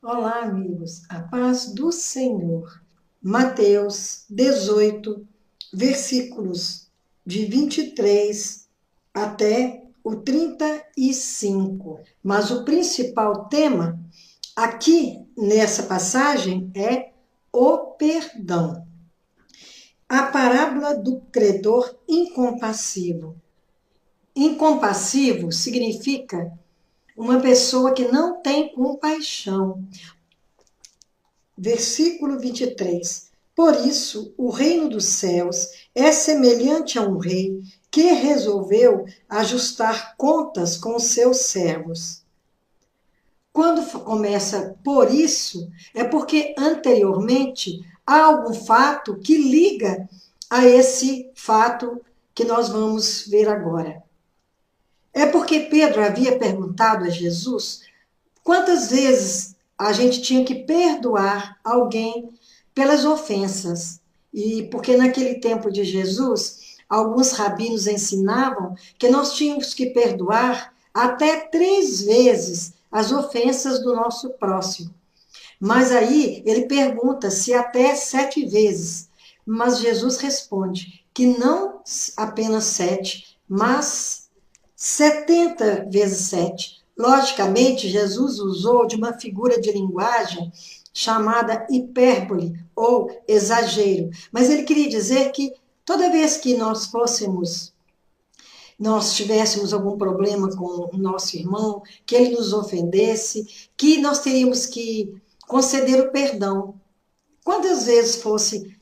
Olá, amigos, a paz do Senhor. Mateus 18, versículos de 23 até o 35. Mas o principal tema aqui nessa passagem é o perdão. A parábola do credor incompassivo. Incompassivo significa uma pessoa que não tem compaixão. Versículo 23. Por isso, o reino dos céus é semelhante a um rei que resolveu ajustar contas com os seus servos. Quando começa por isso, é porque anteriormente há algum fato que liga a esse fato que nós vamos ver agora. É porque Pedro havia perguntado a Jesus quantas vezes a gente tinha que perdoar alguém pelas ofensas. E porque naquele tempo de Jesus, alguns rabinos ensinavam que nós tínhamos que perdoar até 3 vezes as ofensas do nosso próximo. Mas aí ele pergunta se até 7 vezes. Mas Jesus responde que não apenas 7, mas 70 vezes 7. Logicamente, Jesus usou de uma figura de linguagem chamada hipérbole ou exagero, mas ele queria dizer que toda vez que nós tivéssemos algum problema com o nosso irmão, que ele nos ofendesse, que nós teríamos que conceder o perdão, quantas vezes fossem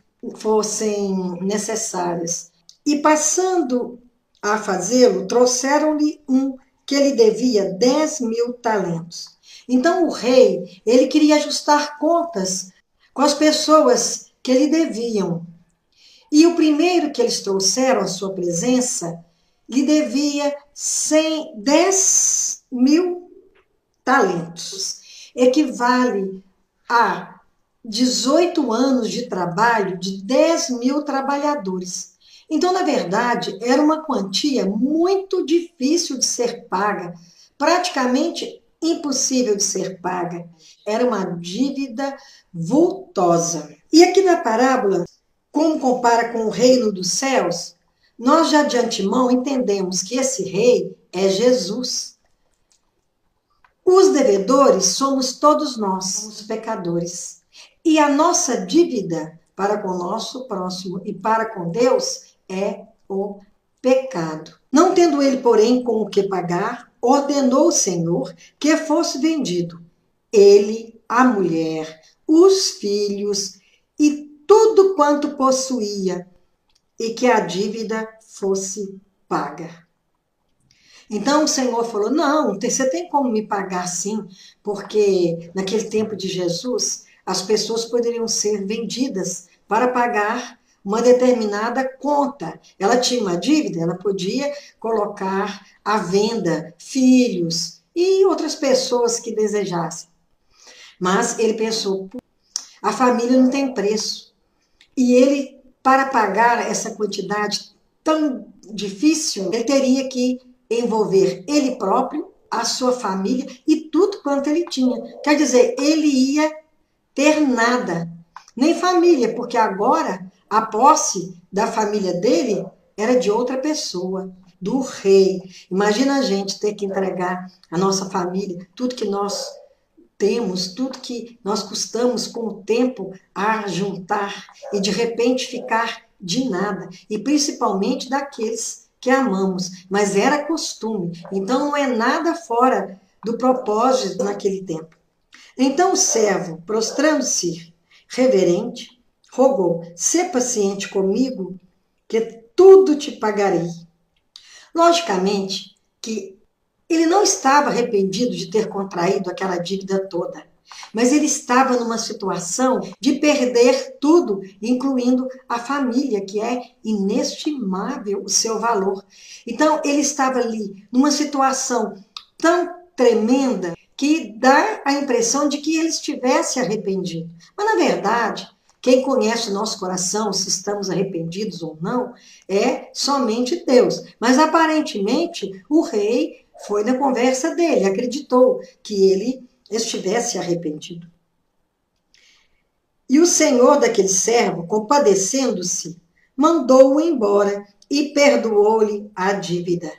necessárias. E passando a fazê-lo, trouxeram-lhe um que lhe devia 10.000 talentos. Então o rei, ele queria ajustar contas com as pessoas que lhe deviam. E o primeiro que eles trouxeram à sua presença lhe devia 10.000 talentos. Equivale a 18 anos de trabalho de 10.000 trabalhadores. Então, na verdade, era uma quantia muito difícil de ser paga, praticamente impossível de ser paga. Era uma dívida vultosa. E aqui na parábola, como compara com o reino dos céus, nós já de antemão entendemos que esse rei é Jesus. Os devedores somos todos nós, os pecadores. E a nossa dívida para com o nosso próximo e para com Deus é o pecado. Não tendo ele, porém, com o que pagar, ordenou o Senhor que fosse vendido ele, a mulher, os filhos e tudo quanto possuía, e que a dívida fosse paga. Então o Senhor falou: não, você tem como me pagar sim, porque naquele tempo de Jesus as pessoas poderiam ser vendidas para pagar uma determinada conta. Ela tinha uma dívida, ela podia colocar à venda filhos e outras pessoas que desejassem. Mas ele pensou: a família não tem preço. E ele, para pagar essa quantidade tão difícil, ele teria que envolver ele próprio, a sua família e tudo quanto ele tinha. Quer dizer, ele ia ter nada, nem família, porque agora a posse da família dele era de outra pessoa, do rei. Imagina a gente ter que entregar a nossa família, tudo que nós temos, tudo que nós custamos com o tempo a juntar e de repente ficar de nada, e principalmente daqueles que amamos, mas era costume, então não é nada fora do propósito naquele tempo. Então o servo, prostrando-se reverente, rogou: sê paciente comigo, que tudo te pagarei. Logicamente que ele não estava arrependido de ter contraído aquela dívida toda, mas ele estava numa situação de perder tudo, incluindo a família, que é inestimável o seu valor. Então, ele estava ali numa situação tão tremenda que dá a impressão de que ele estivesse arrependido. Mas, na verdade, quem conhece o nosso coração, se estamos arrependidos ou não, é somente Deus. Mas aparentemente o rei foi na conversa dele, acreditou que ele estivesse arrependido. E o senhor daquele servo, compadecendo-se, mandou-o embora e perdoou-lhe a dívida.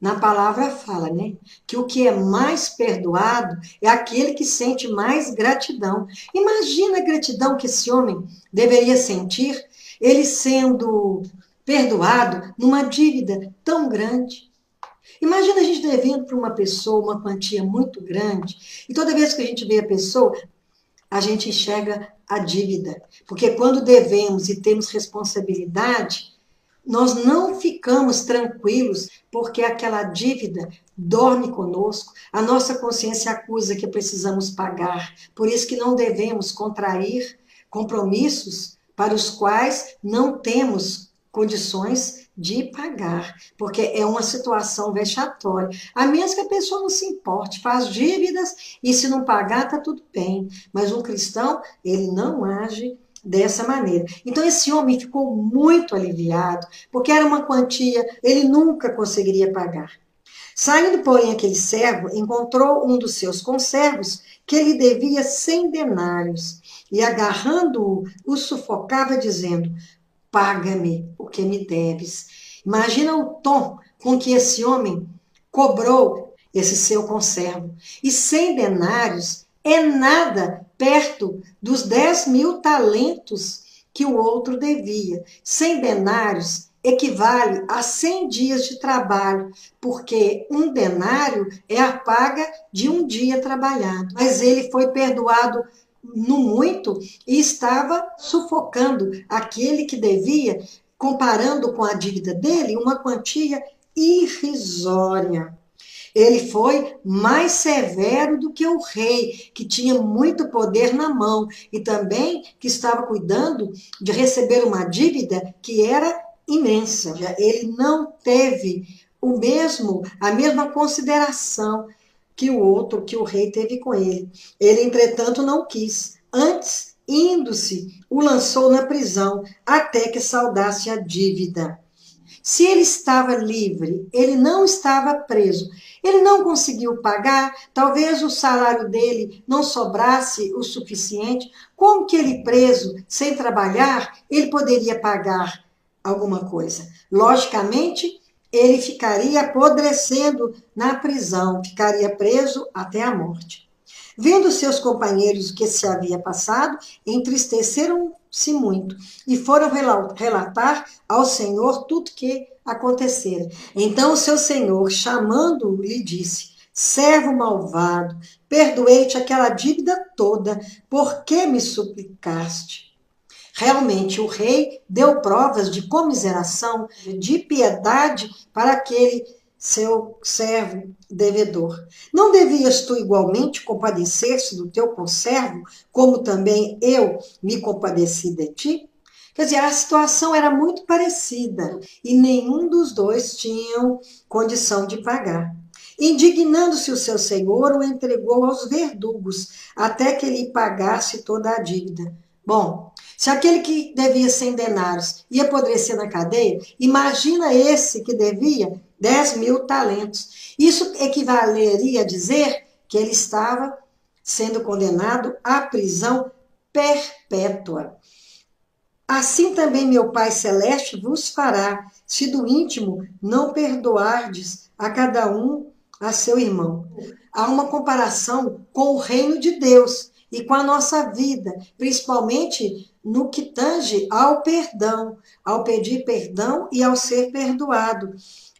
Na palavra fala, né? Que o que é mais perdoado é aquele que sente mais gratidão. Imagina a gratidão que esse homem deveria sentir, ele sendo perdoado numa dívida tão grande. Imagina a gente devendo para uma pessoa uma quantia muito grande, e toda vez que a gente vê a pessoa, a gente enxerga a dívida. Porque quando devemos e temos responsabilidade, nós não ficamos tranquilos porque aquela dívida dorme conosco, a nossa consciência acusa que precisamos pagar. Por isso que não devemos contrair compromissos para os quais não temos condições de pagar, porque é uma situação vexatória. A menos que a pessoa não se importe, faz dívidas e se não pagar, está tudo bem. Mas um cristão, ele não age dessa maneira. Então esse homem ficou muito aliviado, porque era uma quantia, ele nunca conseguiria pagar. Saindo, porém, aquele servo, encontrou um dos seus conservos que lhe devia 100 denários, e agarrando-o, o sufocava, dizendo: paga-me o que me deves. Imagina o tom com que esse homem cobrou esse seu conservo. E 100 denários é nada perto dos 10.000 talentos que o outro devia. 100 denários equivale a 100 dias de trabalho, porque um denário é a paga de um dia trabalhado. Mas ele foi perdoado no muito e estava sufocando aquele que devia, comparando com a dívida dele, uma quantia irrisória. Ele foi mais severo do que o rei, que tinha muito poder na mão e também que estava cuidando de receber uma dívida que era imensa. Ele não teve a mesma consideração que o outro, que o rei teve com ele. Ele, entretanto, não quis. Antes, indo-se, o lançou na prisão até que saudasse a dívida. Se ele estava livre, ele não estava preso. Ele não conseguiu pagar, talvez o salário dele não sobrasse o suficiente. Como que ele preso, sem trabalhar, ele poderia pagar alguma coisa? Logicamente, ele ficaria apodrecendo na prisão, ficaria preso até a morte. Vendo seus companheiros o que se havia passado, entristeceram-se muito e foram relatar ao Senhor tudo que acontecera. Então o seu senhor, chamando-o, lhe disse: servo malvado, perdoei-te aquela dívida toda, por que me suplicaste? Realmente, o rei deu provas de comiseração, de piedade para aquele seu servo devedor. Não devias tu igualmente compadecer-se do teu conservo, como também eu me compadeci de ti? Quer dizer, a situação era muito parecida e nenhum dos dois tinham condição de pagar. Indignando-se o seu senhor, o entregou aos verdugos, até que ele pagasse toda a dívida. Bom, se aquele que devia 100 denários ia apodrecer na cadeia, imagina esse que devia 10.000 talentos. Isso equivaleria a dizer que ele estava sendo condenado à prisão perpétua. Assim também meu Pai Celeste vos fará, se do íntimo não perdoardes a cada um a seu irmão. Há uma comparação com o reino de Deus e com a nossa vida, principalmente no que tange ao perdão, ao pedir perdão e ao ser perdoado.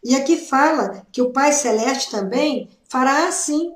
E aqui fala que o Pai Celeste também fará assim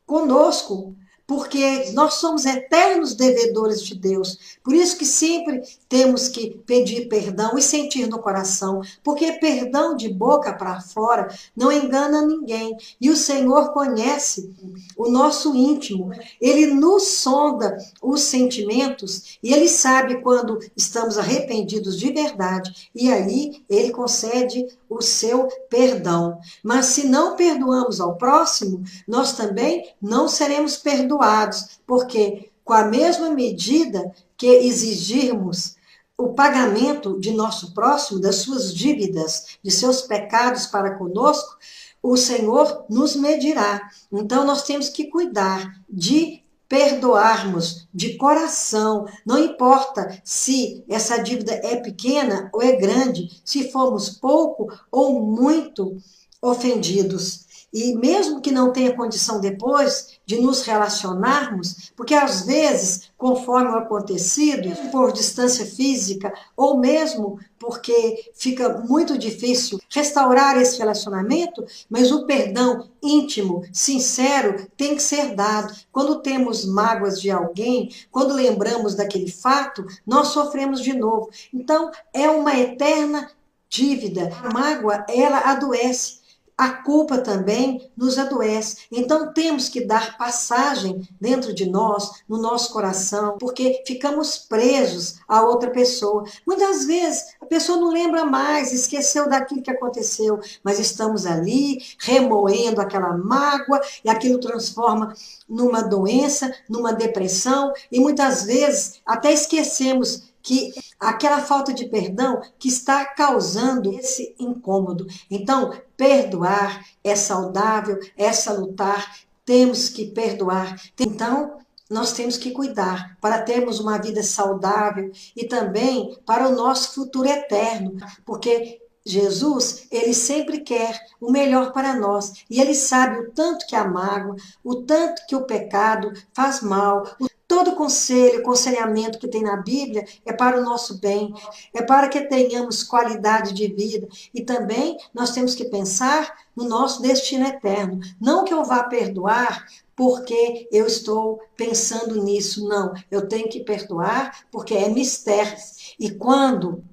conosco, porque nós somos eternos devedores de Deus. Por isso que sempre temos que pedir perdão e sentir no coração, porque perdão de boca para fora não engana ninguém. E o Senhor conhece o nosso íntimo, Ele nos sonda os sentimentos e Ele sabe quando estamos arrependidos de verdade, e aí Ele concede o seu perdão. Mas se não perdoamos ao próximo, nós também não seremos perdoados, porque com a mesma medida que exigirmos o pagamento de nosso próximo, das suas dívidas, de seus pecados para conosco, o Senhor nos medirá. Então, nós temos que cuidar de perdoarmos de coração, não importa se essa dívida é pequena ou é grande, se formos pouco ou muito ofendidos. E mesmo que não tenha condição depois de nos relacionarmos, porque às vezes, conforme o acontecido, por distância física, ou mesmo porque fica muito difícil restaurar esse relacionamento, mas o perdão íntimo, sincero, tem que ser dado. Quando temos mágoas de alguém, quando lembramos daquele fato, nós sofremos de novo. Então, é uma eterna dívida. A mágoa, ela adoece. A culpa também nos adoece. Então temos que dar passagem dentro de nós, no nosso coração, porque ficamos presos a outra pessoa. Muitas vezes a pessoa não lembra mais, esqueceu daquilo que aconteceu, mas estamos ali remoendo aquela mágoa e aquilo transforma numa doença, numa depressão e muitas vezes até esquecemos que aquela falta de perdão que está causando esse incômodo. Então, perdoar é saudável, é salutar, temos que perdoar. Então, nós temos que cuidar para termos uma vida saudável e também para o nosso futuro eterno, porque Jesus, ele sempre quer o melhor para nós e ele sabe o tanto que a mágoa, o tanto que o pecado faz mal. Todo conselho, aconselhamento que tem na Bíblia é para o nosso bem, é para que tenhamos qualidade de vida. E também nós temos que pensar no nosso destino eterno. Não que eu vá perdoar porque eu estou pensando nisso, não. Eu tenho que perdoar porque é mistério. E quando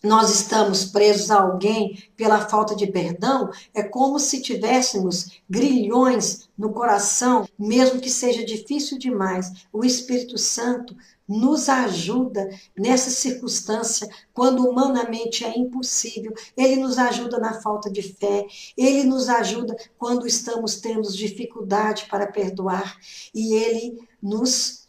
nós estamos presos a alguém pela falta de perdão, é como se tivéssemos grilhões no coração, mesmo que seja difícil demais. O Espírito Santo nos ajuda nessa circunstância, quando humanamente é impossível. Ele nos ajuda na falta de fé, ele nos ajuda quando estamos tendo dificuldade para perdoar, e ele nos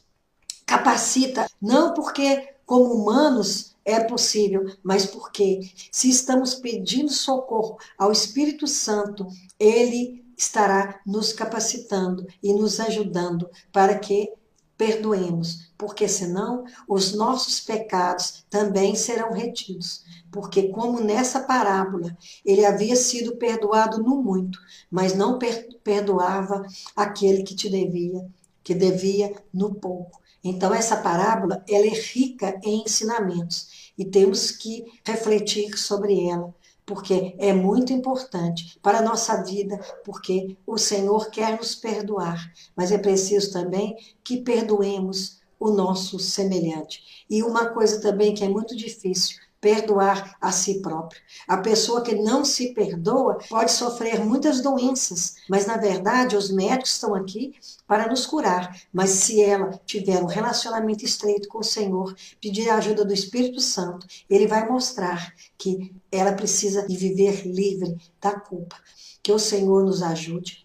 capacita, não porque, como humanos, é possível, mas porque, se estamos pedindo socorro ao Espírito Santo, ele estará nos capacitando e nos ajudando para que perdoemos, porque senão os nossos pecados também serão retidos. Porque, como nessa parábola, ele havia sido perdoado no muito, mas não perdoava aquele que devia no pouco. Então, essa parábola, ela é rica em ensinamentos e temos que refletir sobre ela, porque é muito importante para a nossa vida, porque o Senhor quer nos perdoar, mas é preciso também que perdoemos o nosso semelhante. E uma coisa também que é muito difícil, perdoar a si próprio. A pessoa que não se perdoa pode sofrer muitas doenças, mas na verdade os médicos estão aqui para nos curar. Mas se ela tiver um relacionamento estreito com o Senhor, pedir a ajuda do Espírito Santo, ele vai mostrar que ela precisa de viver livre da culpa. Que o Senhor nos ajude.